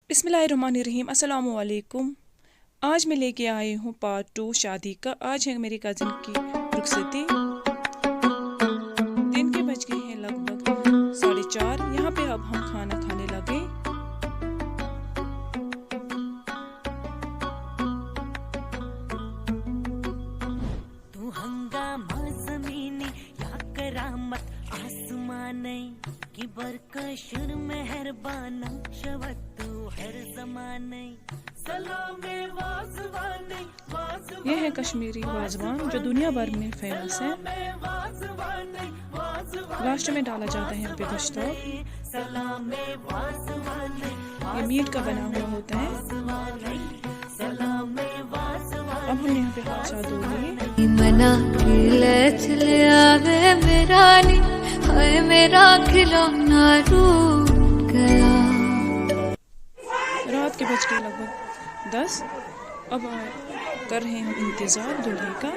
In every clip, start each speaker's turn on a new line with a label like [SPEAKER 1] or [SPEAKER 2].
[SPEAKER 1] बिस्मिल्लाहिर्रहमानिर्रहीम। अस्सलामु अलैकुम। आज मैं लेके आई हूँ पार्ट 2 शादी का। आज है मेरी कज़न की रुखसती। दिन के बज गए हैं लगभग 4:30। यहाँ पे अब हम खाना खाने लगे।
[SPEAKER 2] तू हंगामा ज़मीनी या करामत आसमानी की बरकशुर मेहरबाना शवत तू हर ज़माने सलामे वाज़वानी
[SPEAKER 1] यह है कश्मीरी वाजवान जो दुनिया भर में फेमस है। लास्ट में डाला जाता है यहाँ पे गोश्त। ये मीट का बना हुआ होता है। अब हम यहाँ पे हाथ साथ धो लिए।
[SPEAKER 3] मना ले आवे मेरा नी, हाय मेरा खिलौना रूठ गया।
[SPEAKER 1] रात के बज गए लगभग 10। अब कर रहे हैं हम इंतजार दूल्हे का।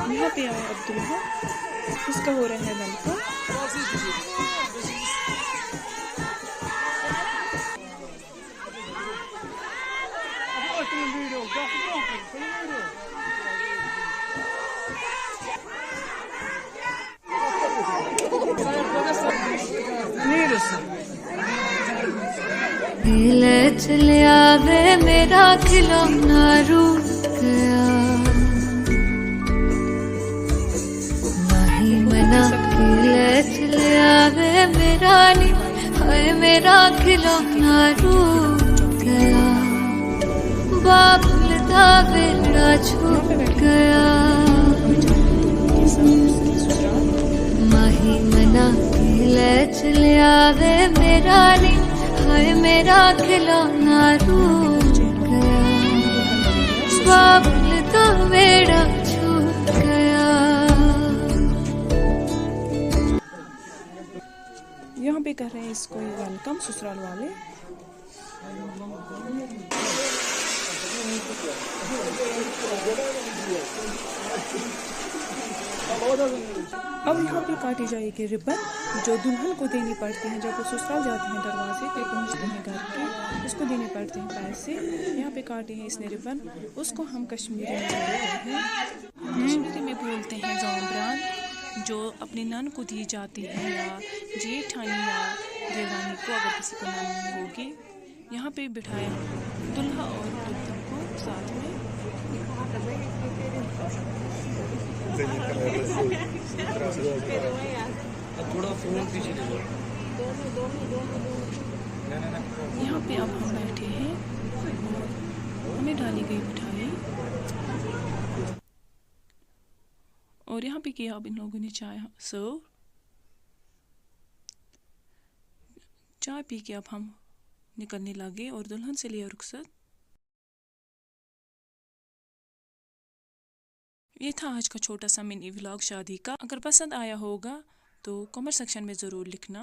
[SPEAKER 1] यहाँ पे आया अब दूल्हा, उसका हो रहा है वेलकम।
[SPEAKER 3] ले आवे मेरा खिलौना रूठ गया। नहीं मना ले आवे मेरा नी, हाय मेरा खिलौना रूठ गया। बाबुल दा बेड़ा छूट गया। माही मना ले आवे मेरा नी, हाय मेरा खिलौना रूठ गया। बाबुल दा बेड़ा छूट गया।
[SPEAKER 1] यहाँ पे कर रहे हैं इसको वेलकम ससुराल वाले। अब यहाँ पे काटी जाएगी रिबन जो दुल्हन को देनी पड़ती है जब वो ससुराल जाते हैं। दरवाजे पे पहुँचते हैं घर के, उसको देने पड़ते हैं पैसे। यहाँ पे काटे हैं इसने रिबन। उसको हम कश्मीरी में बोलते हैं, कश्मीरी में बोलते हैं ज़ाम्बरान, जो अपनी नन को दी जाती है या जेठानी या देवरानी को, अगर किसी को नन होगी। यहाँ पे बिठाया दुल्हा और दुल्हन को साथ में। यहाँ पे अब हम बैठे हैं, हमें डाली गई मिठाई और यहाँ पे किया अब इन लोगों ने चाय सर्व। चाय पी के अब हम निकलने लगे और दुल्हन से लिया रुखसत। ये था आज का छोटा सा मिनी व्लॉग शादी का। अगर पसंद आया होगा तो कमेंट सेक्शन में ज़रूर लिखना।